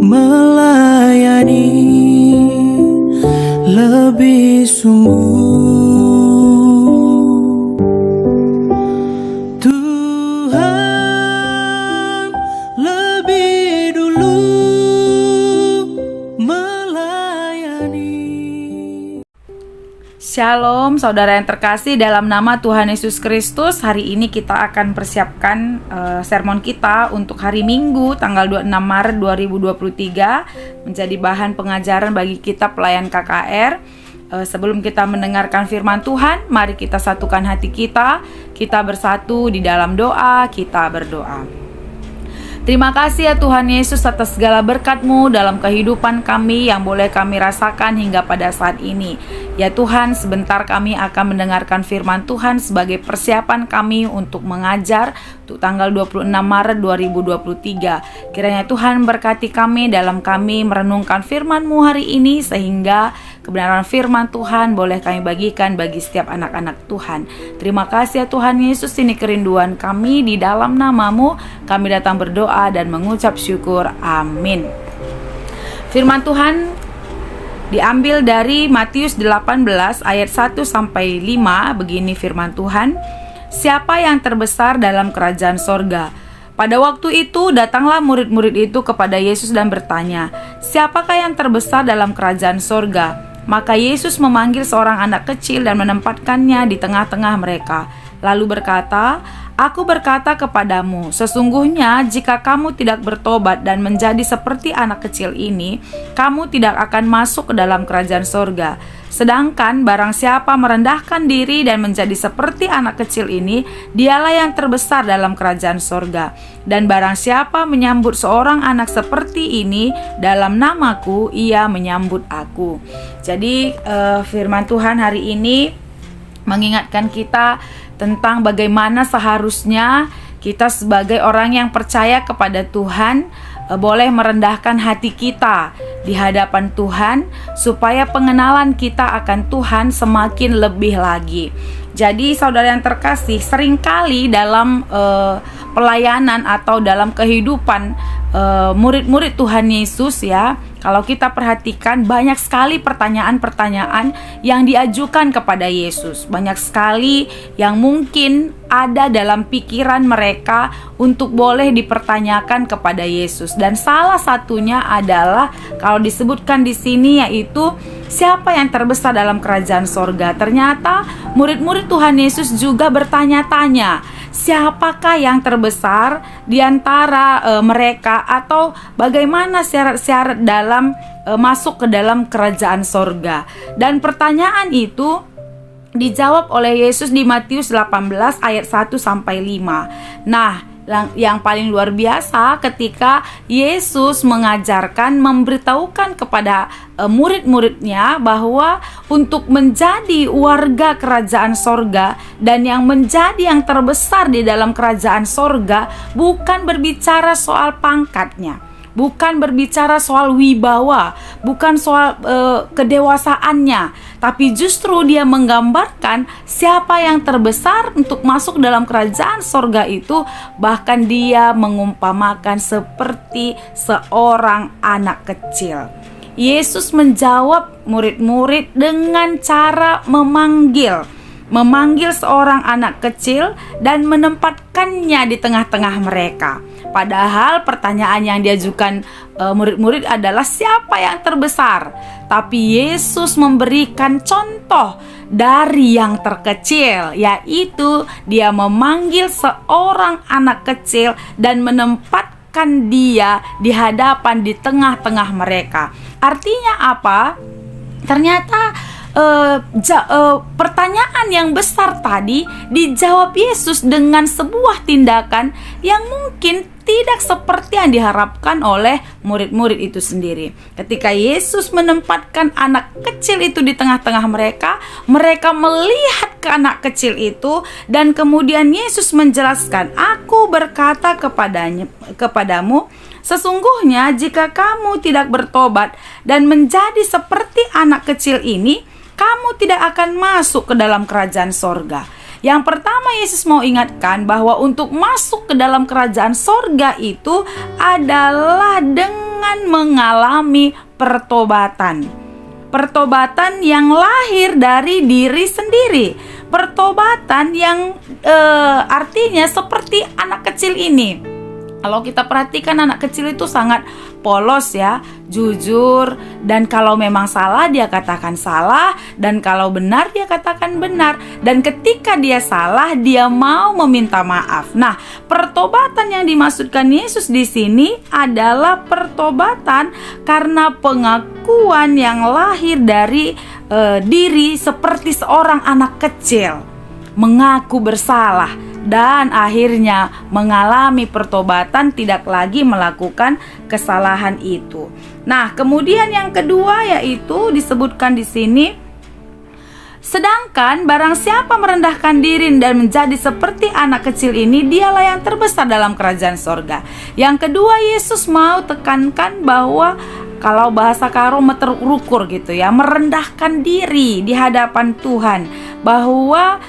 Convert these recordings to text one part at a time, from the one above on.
melayani lebih sungguh. Tuhan lebih dulu melayani. Shalom saudara yang terkasih, dalam nama Tuhan Yesus Kristus. Hari ini kita akan persiapkan sermon kita untuk hari Minggu tanggal 26 Maret 2023 menjadi bahan pengajaran bagi kita pelayan KKR. Sebelum kita mendengarkan firman Tuhan, mari kita satukan hati kita bersatu di dalam doa, kita berdoa. Terima kasih ya Tuhan Yesus atas segala berkat-Mu dalam kehidupan kami yang boleh kami rasakan hingga pada saat ini. Ya Tuhan, sebentar kami akan mendengarkan firman Tuhan sebagai persiapan kami untuk mengajar untuk tanggal 26 Maret 2023. Kiranya Tuhan berkati kami dalam kami merenungkan firman-Mu hari ini, sehingga kebenaran firman Tuhan boleh kami bagikan bagi setiap anak-anak Tuhan. Terima kasih ya Tuhan Yesus, ini kerinduan kami, di dalam nama-Mu kami datang berdoa dan mengucap syukur. Amin. Firman Tuhan diambil dari Matius 18 ayat 1-5. Begini firman Tuhan: siapa yang terbesar dalam kerajaan sorga? Pada waktu itu datanglah murid-murid itu kepada Yesus dan bertanya, siapakah yang terbesar dalam kerajaan sorga? Maka Yesus memanggil seorang anak kecil dan menempatkannya di tengah-tengah mereka, lalu berkata, Aku berkata kepadamu, sesungguhnya jika kamu tidak bertobat dan menjadi seperti anak kecil ini, kamu tidak akan masuk ke dalam kerajaan sorga. Sedangkan barang siapa merendahkan diri dan menjadi seperti anak kecil ini, dialah yang terbesar dalam kerajaan sorga. Dan barang siapa menyambut seorang anak seperti ini dalam namaku, ia menyambut aku. Jadi firman Tuhan hari ini mengingatkan kita tentang bagaimana seharusnya kita sebagai orang yang percaya kepada Tuhan boleh merendahkan hati kita di hadapan Tuhan, supaya pengenalan kita akan Tuhan semakin lebih lagi. Jadi saudara yang terkasih, seringkali dalam pelayanan atau dalam kehidupan murid-murid Tuhan Yesus, ya, kalau kita perhatikan banyak sekali pertanyaan-pertanyaan yang diajukan kepada Yesus. Banyak sekali yang mungkin ada dalam pikiran mereka untuk boleh dipertanyakan kepada Yesus. Dan salah satunya adalah kalau disebutkan di sini, yaitu siapa yang terbesar dalam kerajaan sorga. Ternyata murid-murid Tuhan Yesus juga bertanya-tanya, siapakah yang terbesar di antara mereka, atau bagaimana syarat-syarat dalam masuk ke dalam kerajaan sorga. Dan pertanyaan itu dijawab oleh Yesus di Matius 18 ayat 1-5. Nah, yang paling luar biasa ketika Yesus mengajarkan, memberitahukan kepada murid-muridnya bahwa untuk menjadi warga kerajaan sorga dan yang menjadi yang terbesar di dalam kerajaan sorga, bukan berbicara soal pangkatnya, bukan berbicara soal wibawa, bukan soal kedewasaannya, tapi justru dia menggambarkan siapa yang terbesar untuk masuk dalam kerajaan sorga itu. Bahkan dia mengumpamakan seperti seorang anak kecil. Yesus menjawab murid-murid dengan cara memanggil seorang anak kecil dan menempatkannya di tengah-tengah mereka. Padahal pertanyaan yang diajukan murid-murid adalah siapa yang terbesar. Tapi Yesus memberikan contoh dari yang terkecil, yaitu dia memanggil seorang anak kecil dan menempatkan dia di hadapan, di tengah-tengah mereka. Artinya apa? Ternyata pertanyaan yang besar tadi dijawab Yesus dengan sebuah tindakan yang mungkin tidak seperti yang diharapkan oleh murid-murid itu sendiri. Ketika Yesus menempatkan anak kecil itu di tengah-tengah mereka, mereka melihat ke anak kecil itu, dan kemudian Yesus menjelaskan, Aku berkata kepadamu, sesungguhnya jika kamu tidak bertobat dan menjadi seperti anak kecil ini, kamu tidak akan masuk ke dalam kerajaan sorga. Yang pertama Yesus mau ingatkan bahwa untuk masuk ke dalam kerajaan sorga itu adalah dengan mengalami pertobatan. Pertobatan yang lahir dari diri sendiri. Pertobatan yang artinya seperti anak kecil ini. Kalau kita perhatikan anak kecil itu sangat polos ya, jujur, dan kalau memang salah dia katakan salah, dan kalau benar dia katakan benar, dan ketika dia salah dia mau meminta maaf. Nah, pertobatan yang dimaksudkan Yesus di sini adalah pertobatan karena pengakuan yang lahir dari diri seperti seorang anak kecil, mengaku bersalah dan akhirnya mengalami pertobatan, tidak lagi melakukan kesalahan itu. Nah, kemudian yang kedua yaitu disebutkan di sini, sedangkan barang siapa merendahkan diri dan menjadi seperti anak kecil ini, dialah yang terbesar dalam kerajaan sorga. Yang kedua, Yesus mau tekankan bahwa kalau bahasa Karo terukur gitu ya, merendahkan diri di hadapan Tuhan, bahwa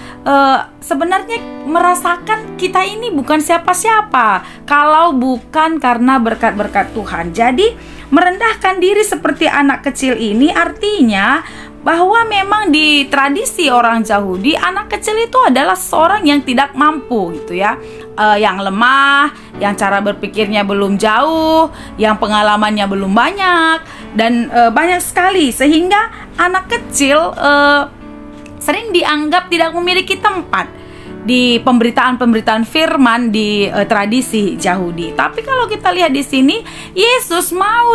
sebenarnya merasakan kita ini bukan siapa-siapa kalau bukan karena berkat-berkat Tuhan. Jadi merendahkan diri seperti anak kecil ini artinya bahwa memang di tradisi orang Yahudi, anak kecil itu adalah seorang yang tidak mampu gitu ya, yang lemah, yang cara berpikirnya belum jauh, yang pengalamannya belum banyak, dan banyak sekali, sehingga anak kecil sering dianggap tidak memiliki tempat di pemberitaan-pemberitaan firman di tradisi Yahudi. Tapi kalau kita lihat di sini, Yesus mau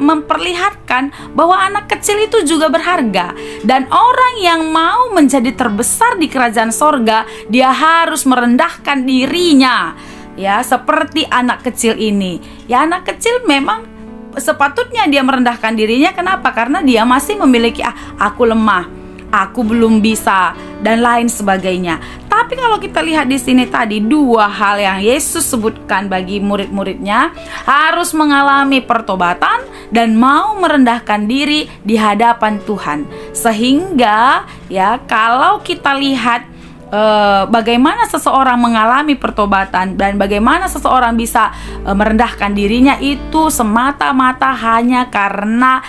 memperlihatkan bahwa anak kecil itu juga berharga, dan orang yang mau menjadi terbesar di kerajaan sorga, dia harus merendahkan dirinya ya, seperti anak kecil ini. Ya, anak kecil memang sepatutnya dia merendahkan dirinya. Kenapa? Karena dia masih memiliki aku lemah, aku belum bisa, dan lain sebagainya. Tapi kalau kita lihat di sini tadi, dua hal yang Yesus sebutkan bagi murid-muridnya, harus mengalami pertobatan dan mau merendahkan diri di hadapan Tuhan. Sehingga ya, kalau kita lihat bagaimana seseorang mengalami pertobatan dan bagaimana seseorang bisa merendahkan dirinya, itu semata-mata hanya karena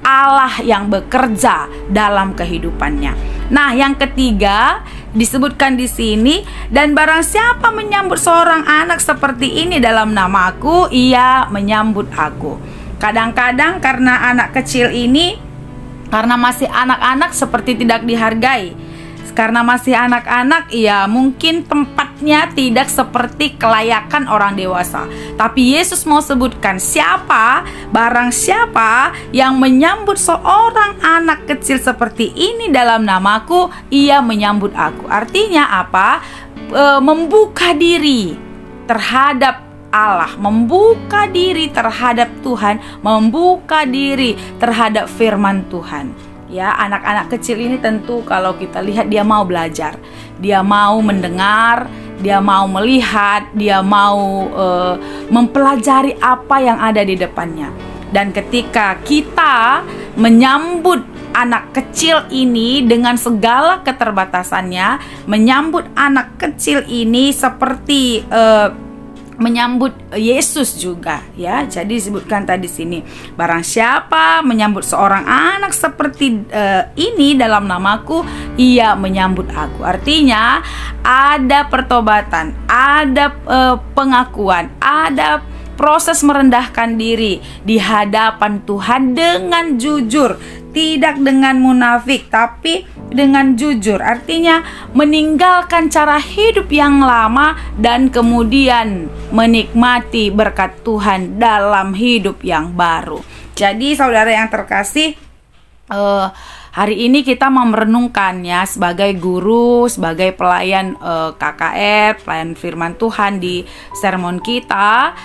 Allah yang bekerja dalam kehidupannya. Nah, yang ketiga disebutkan di sini, dan barang siapa menyambut seorang anak seperti ini dalam namaku, ia menyambut aku. Kadang-kadang karena anak kecil ini, karena masih anak-anak, seperti tidak dihargai. Karena masih anak-anak, ya mungkin tempatnya tidak seperti kelayakan orang dewasa. Tapi Yesus mau sebutkan, barang siapa yang menyambut seorang anak kecil seperti ini dalam namaku, ia menyambut aku. Artinya apa? Membuka diri terhadap Allah, membuka diri terhadap Tuhan, membuka diri terhadap firman Tuhan. Ya, anak-anak kecil ini tentu kalau kita lihat dia mau belajar, dia mau mendengar, dia mau melihat, dia mau mempelajari apa yang ada di depannya. Dan ketika kita menyambut anak kecil ini dengan segala keterbatasannya, menyambut anak kecil ini seperti menyambut Yesus juga ya. Jadi disebutkan tadi sini, barang siapa menyambut seorang anak seperti ini dalam namaku, ia menyambut aku. Artinya ada pertobatan, ada pengakuan, ada proses merendahkan diri di hadapan Tuhan dengan jujur, tidak dengan munafik, tapi dengan jujur. Artinya meninggalkan cara hidup yang lama dan kemudian menikmati berkat Tuhan dalam hidup yang baru. Jadi saudara yang terkasih, hari ini kita mau merenungkan ya, sebagai guru, sebagai pelayan KKR, pelayan firman Tuhan di sermon kita,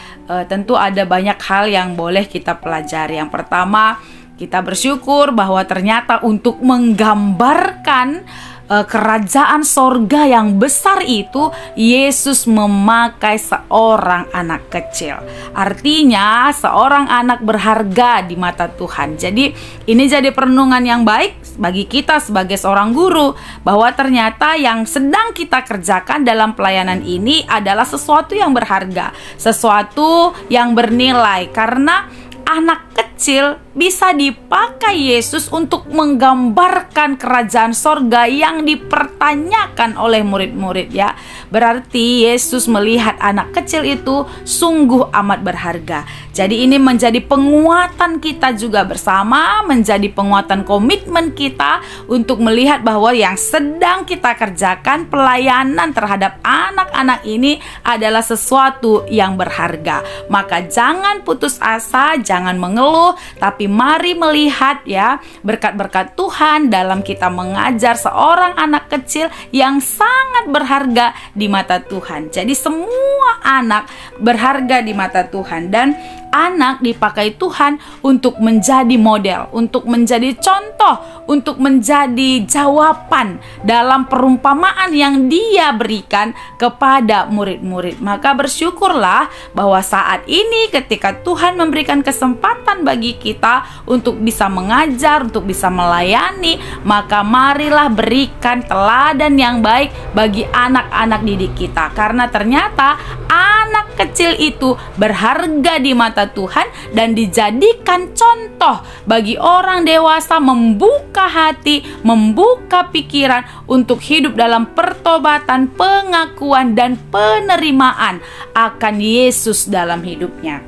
tentu ada banyak hal yang boleh kita pelajari. Yang pertama, kita bersyukur bahwa ternyata untuk menggambarkan kerajaan sorga yang besar itu, Yesus memakai seorang anak kecil. Artinya seorang anak berharga di mata Tuhan. Jadi ini jadi perenungan yang baik bagi kita sebagai seorang guru bahwa ternyata yang sedang kita kerjakan dalam pelayanan ini adalah sesuatu yang berharga, sesuatu yang bernilai, karena anak kecil bisa dipakai Yesus untuk menggambarkan kerajaan sorga yang dipertanyakan oleh murid-murid, ya. Berarti Yesus melihat anak kecil itu sungguh amat berharga. Jadi ini menjadi penguatan kita juga bersama, menjadi penguatan komitmen kita untuk melihat bahwa yang sedang kita kerjakan, pelayanan terhadap anak-anak ini adalah sesuatu yang berharga. Maka jangan putus asa, jangan mengeluh, tapi mari melihat, ya, berkat-berkat Tuhan dalam kita mengajar seorang anak kecil yang sangat berharga di mata Tuhan. Jadi semua anak berharga di mata Tuhan, dan anak dipakai Tuhan untuk menjadi model, untuk menjadi contoh, untuk menjadi jawaban dalam perumpamaan yang dia berikan kepada murid-murid. Maka bersyukurlah bahwa saat ini ketika Tuhan memberikan kesempatan bagi kita untuk bisa mengajar, untuk bisa melayani, maka marilah berikan teladan yang baik bagi anak-anak didik kita, karena ternyata anak kecil itu berharga di mata Tuhan dan dijadikan contoh bagi orang dewasa membuka hati, membuka pikiran untuk hidup dalam pertobatan, pengakuan, dan penerimaan akan Yesus dalam hidupnya.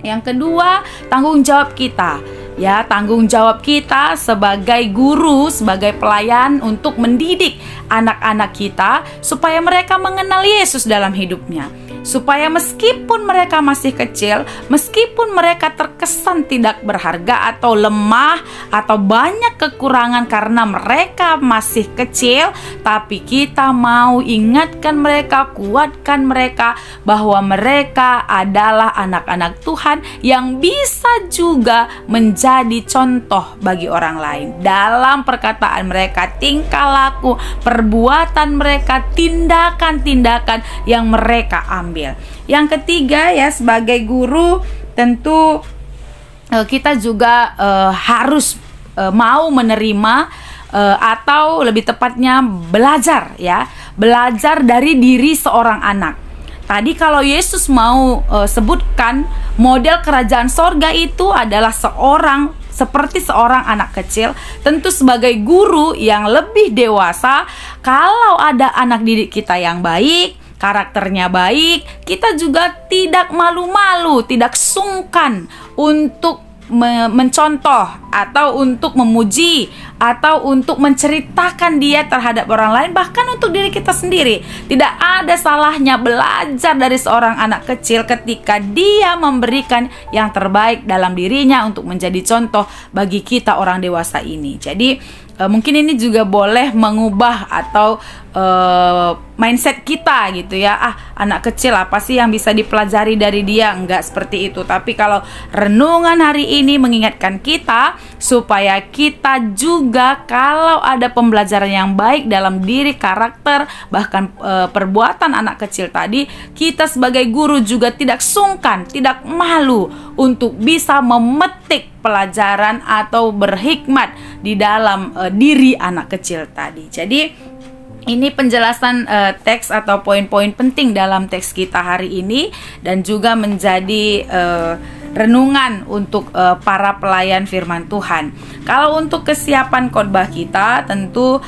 Yang kedua, tanggung jawab kita. Ya, tanggung jawab kita sebagai guru, sebagai pelayan untuk mendidik anak-anak kita supaya mereka mengenal Yesus dalam hidupnya. Supaya meskipun mereka masih kecil, meskipun mereka terkesan tidak berharga atau lemah atau banyak kekurangan karena mereka masih kecil, tapi kita mau ingatkan mereka, kuatkan mereka bahwa mereka adalah anak-anak Tuhan yang bisa juga menjadi contoh bagi orang lain dalam perkataan mereka, tingkah laku, perbuatan mereka, tindakan-tindakan yang mereka ambil. Yang ketiga, ya, sebagai guru tentu kita juga harus mau menerima atau lebih tepatnya belajar, ya, belajar dari diri seorang anak. Tadi kalau Yesus mau sebutkan model kerajaan sorga itu adalah seperti seorang anak kecil, tentu sebagai guru yang lebih dewasa, kalau ada anak didik kita yang baik, karakternya baik, kita juga tidak malu-malu, tidak sungkan untuk mencontoh atau untuk memuji atau untuk menceritakan dia terhadap orang lain, bahkan untuk diri kita sendiri. Tidak ada salahnya belajar dari seorang anak kecil ketika dia memberikan yang terbaik dalam dirinya untuk menjadi contoh bagi kita orang dewasa ini. Jadi mungkin ini juga boleh mengubah atau mindset kita gitu, ya. Anak kecil apa sih yang bisa dipelajari dari dia? Enggak seperti itu. Tapi kalau renungan hari ini mengingatkan kita supaya kita juga kalau ada pembelajaran yang baik dalam diri, karakter, bahkan perbuatan anak kecil tadi, kita sebagai guru juga tidak sungkan, tidak malu untuk bisa memetik pelajaran atau berhikmat di dalam diri anak kecil tadi. Jadi ini penjelasan teks atau poin-poin penting dalam teks kita hari ini, dan juga menjadi renungan untuk para pelayan firman Tuhan. Kalau untuk kesiapan khotbah kita, tentu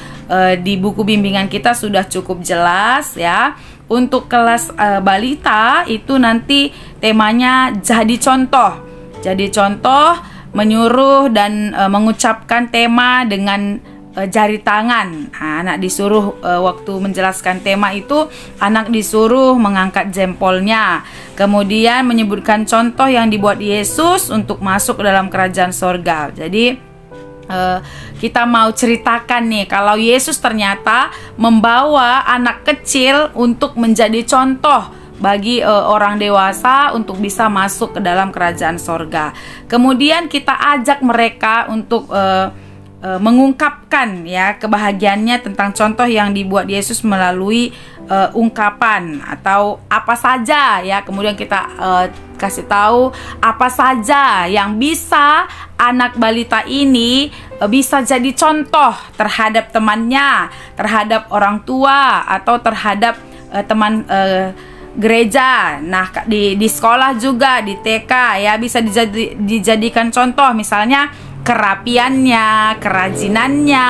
di buku bimbingan kita sudah cukup jelas, ya. Untuk kelas balita itu nanti temanya jadi contoh. Jadi contoh, menyuruh dan mengucapkan tema dengan jari tangan. Anak disuruh waktu menjelaskan tema itu, anak disuruh mengangkat jempolnya, kemudian menyebutkan contoh yang dibuat Yesus untuk masuk ke dalam kerajaan sorga. Jadi kita mau ceritakan nih, kalau Yesus ternyata membawa anak kecil untuk menjadi contoh bagi orang dewasa untuk bisa masuk ke dalam kerajaan sorga. Kemudian kita ajak mereka untuk mengungkapkan, ya, kebahagiaannya tentang contoh yang dibuat Yesus melalui ungkapan atau apa saja, ya. Kemudian kita kasih tahu apa saja yang bisa anak balita ini bisa jadi contoh terhadap temannya, terhadap orang tua, atau terhadap teman gereja. Nah, di sekolah juga, di TK ya, bisa dijadikan contoh, misalnya kerapiannya, kerajinannya,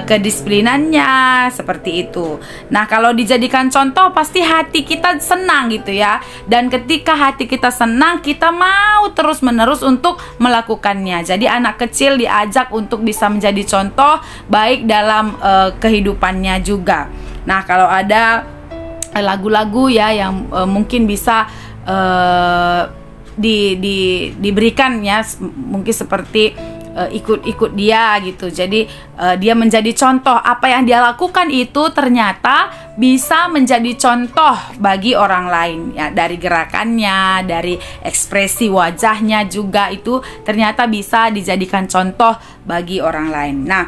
kedisiplinannya, seperti itu. Nah, kalau dijadikan contoh pasti hati kita senang gitu ya. Dan ketika hati kita senang, kita mau terus-menerus untuk melakukannya. Jadi anak kecil diajak untuk bisa menjadi contoh baik dalam kehidupannya juga. Nah, kalau ada lagu-lagu ya yang mungkin bisa diberikan ya, mungkin seperti ikut dia gitu. Jadi dia menjadi contoh, apa yang dia lakukan itu ternyata bisa menjadi contoh bagi orang lain ya, dari gerakannya, dari ekspresi wajahnya juga, itu ternyata bisa dijadikan contoh bagi orang lain. Nah,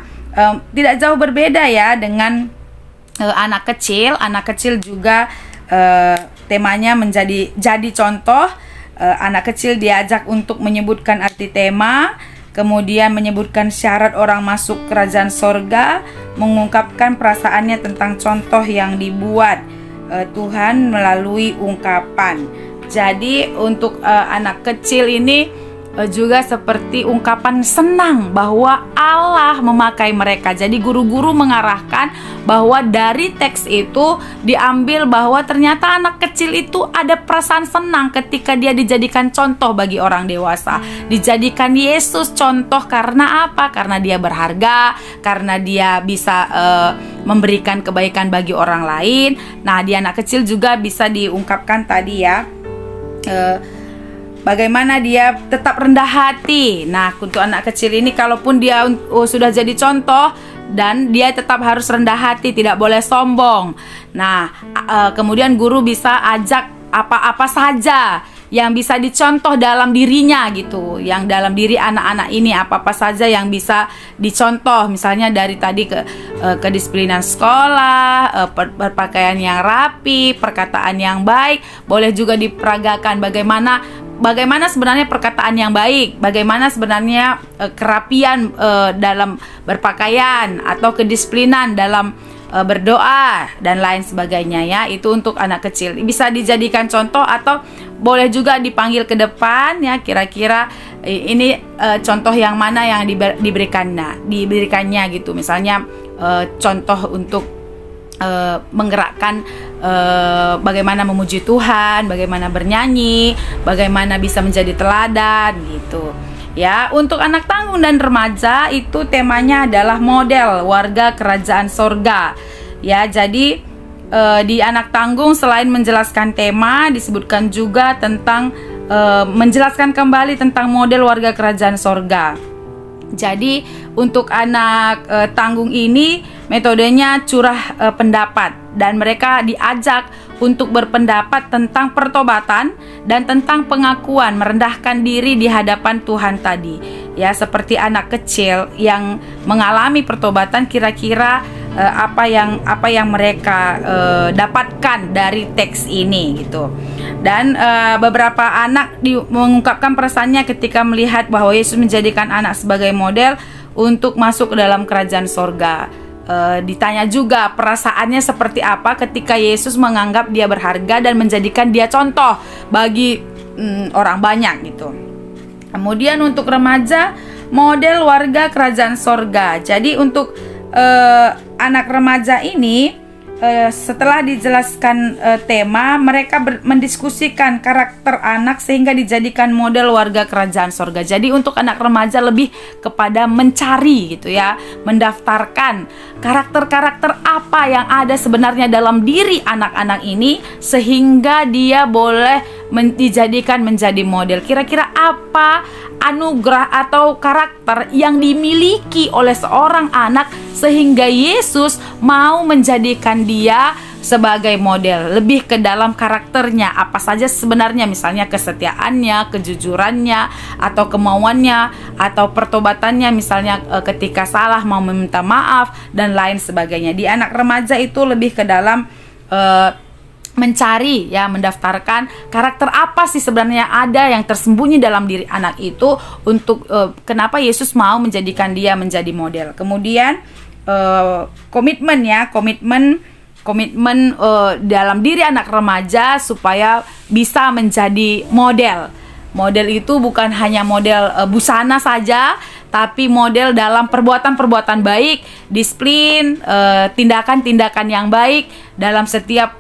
tidak jauh berbeda ya dengan anak kecil. Anak kecil juga temanya jadi contoh. Anak kecil diajak untuk menyebutkan arti tema, kemudian menyebutkan syarat orang masuk kerajaan sorga, mengungkapkan perasaannya tentang contoh yang dibuat Tuhan melalui ungkapan. Jadi untuk anak kecil ini juga seperti ungkapan senang bahwa Allah memakai mereka. Jadi guru-guru mengarahkan bahwa dari teks itu diambil bahwa ternyata anak kecil itu ada perasaan senang ketika dia dijadikan contoh bagi orang dewasa. Dijadikan Yesus contoh karena apa? Karena dia berharga, karena dia bisa memberikan kebaikan bagi orang lain. Nah, di anak kecil juga bisa diungkapkan tadi ya, bagaimana dia tetap rendah hati. Nah, untuk anak kecil ini kalaupun dia sudah jadi contoh, dan dia tetap harus rendah hati, tidak boleh sombong. Nah, kemudian guru bisa ajak apa-apa saja yang bisa dicontoh dalam dirinya gitu. Yang dalam diri anak-anak ini apa-apa saja yang bisa dicontoh. Misalnya dari tadi kedisiplinan sekolah, berpakaian yang rapi, perkataan yang baik. Boleh juga diperagakan bagaimana sebenarnya perkataan yang baik, bagaimana sebenarnya kerapian dalam berpakaian, atau kedisiplinan dalam berdoa dan lain sebagainya ya. Itu untuk anak kecil bisa dijadikan contoh, atau boleh juga dipanggil ke depan ya, kira-kira ini contoh yang mana yang diberikannya gitu. Misalnya contoh untuk menggerakkan bagaimana memuji Tuhan, bagaimana bernyanyi, bagaimana bisa menjadi teladan gitu. Ya, untuk anak tanggung dan remaja itu temanya adalah model warga kerajaan sorga. Ya, jadi di anak tanggung selain menjelaskan tema, disebutkan juga tentang menjelaskan kembali tentang model warga kerajaan sorga. Jadi untuk anak tanggung ini metodenya curah pendapat, dan mereka diajak untuk berpendapat tentang pertobatan dan tentang pengakuan merendahkan diri di hadapan Tuhan tadi. Ya, seperti anak kecil yang mengalami pertobatan, kira-kira apa yang mereka dapatkan dari teks ini gitu. Dan beberapa anak mengungkapkan perasaannya ketika melihat bahwa Yesus menjadikan anak sebagai model untuk masuk ke dalam kerajaan sorga. Ditanya juga perasaannya seperti apa ketika Yesus menganggap dia berharga dan menjadikan dia contoh bagi orang banyak gitu. Kemudian untuk remaja, model warga kerajaan sorga. Jadi untuk anak remaja ini, setelah dijelaskan tema, mereka mendiskusikan karakter anak sehingga dijadikan model warga kerajaan sorga. Jadi untuk anak remaja lebih kepada mencari gitu ya, mendaftarkan karakter-karakter apa yang ada sebenarnya dalam diri anak-anak ini sehingga dia boleh dijadikan menjadi model. Kira-kira apa anugerah atau karakter yang dimiliki oleh seorang anak sehingga Yesus mau menjadikan dia sebagai model, lebih ke dalam karakternya apa saja sebenarnya, misalnya kesetiaannya, kejujurannya, atau kemauannya, atau pertobatannya, misalnya ketika salah mau meminta maaf dan lain sebagainya. Di anak remaja itu lebih ke dalam mencari ya, mendaftarkan karakter apa sih sebenarnya ada yang tersembunyi dalam diri anak itu, untuk kenapa Yesus mau menjadikan dia menjadi model. Kemudian komitmen dalam diri anak remaja supaya bisa menjadi model. Model itu bukan hanya model busana saja, tapi model dalam perbuatan-perbuatan baik, disiplin, tindakan-tindakan yang baik dalam setiap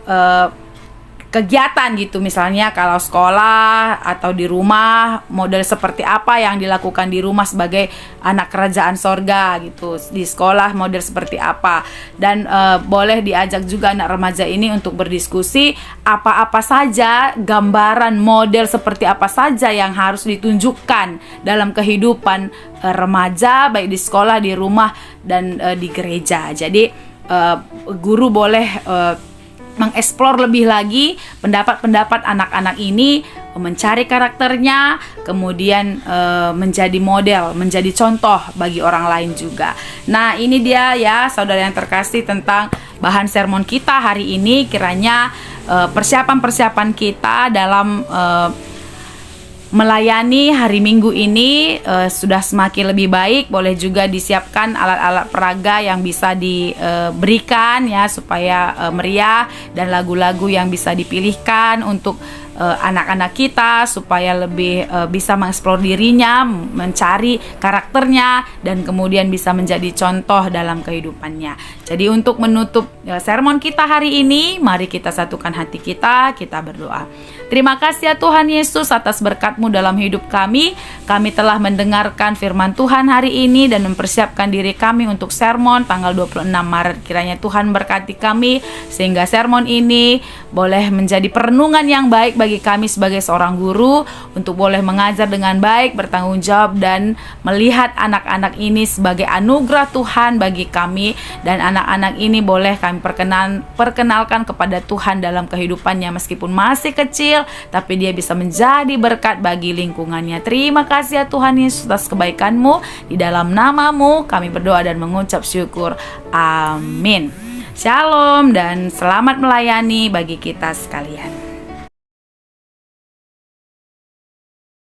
kegiatan gitu. Misalnya kalau sekolah atau di rumah, model seperti apa yang dilakukan di rumah sebagai anak kerajaan sorga gitu. Di sekolah model seperti apa. Dan boleh diajak juga anak remaja ini untuk berdiskusi apa-apa saja, gambaran model seperti apa saja yang harus ditunjukkan dalam kehidupan remaja, baik di sekolah, di rumah, dan di gereja. Jadi guru boleh mengeksplor lebih lagi pendapat-pendapat anak-anak ini, mencari karakternya, kemudian menjadi model, menjadi contoh bagi orang lain juga. Nah, ini dia ya saudara yang terkasih tentang bahan sermon kita hari ini. Kiranya persiapan-persiapan kita dalam melayani hari Minggu ini sudah semakin lebih baik. Boleh juga disiapkan alat-alat peraga yang bisa diberikan ya, supaya meriah, dan lagu-lagu yang bisa dipilihkan untuk anak-anak kita supaya lebih bisa mengeksplor dirinya, mencari karakternya, dan kemudian bisa menjadi contoh dalam kehidupannya. Jadi untuk menutup sermon kita hari ini, mari kita satukan hati kita berdoa. Terima kasih ya Tuhan Yesus atas berkat-Mu dalam hidup kami. Kami telah mendengarkan firman Tuhan hari ini dan mempersiapkan diri kami untuk sermon tanggal 26 Maret. Kiranya Tuhan berkati kami sehingga sermon ini boleh menjadi perenungan yang baik bagi kami sebagai seorang guru, untuk boleh mengajar dengan baik, bertanggung jawab, dan melihat anak-anak ini sebagai anugerah Tuhan bagi kami. Dan anak-anak ini boleh kami perkenalkan kepada Tuhan dalam kehidupannya, meskipun masih kecil, tapi dia bisa menjadi berkat bagi lingkungannya. Terima kasih ya Tuhan Yesus atas kebaikan-Mu. Di dalam nama-Mu kami berdoa dan mengucap syukur. Amin. Shalom dan selamat melayani bagi kita sekalian.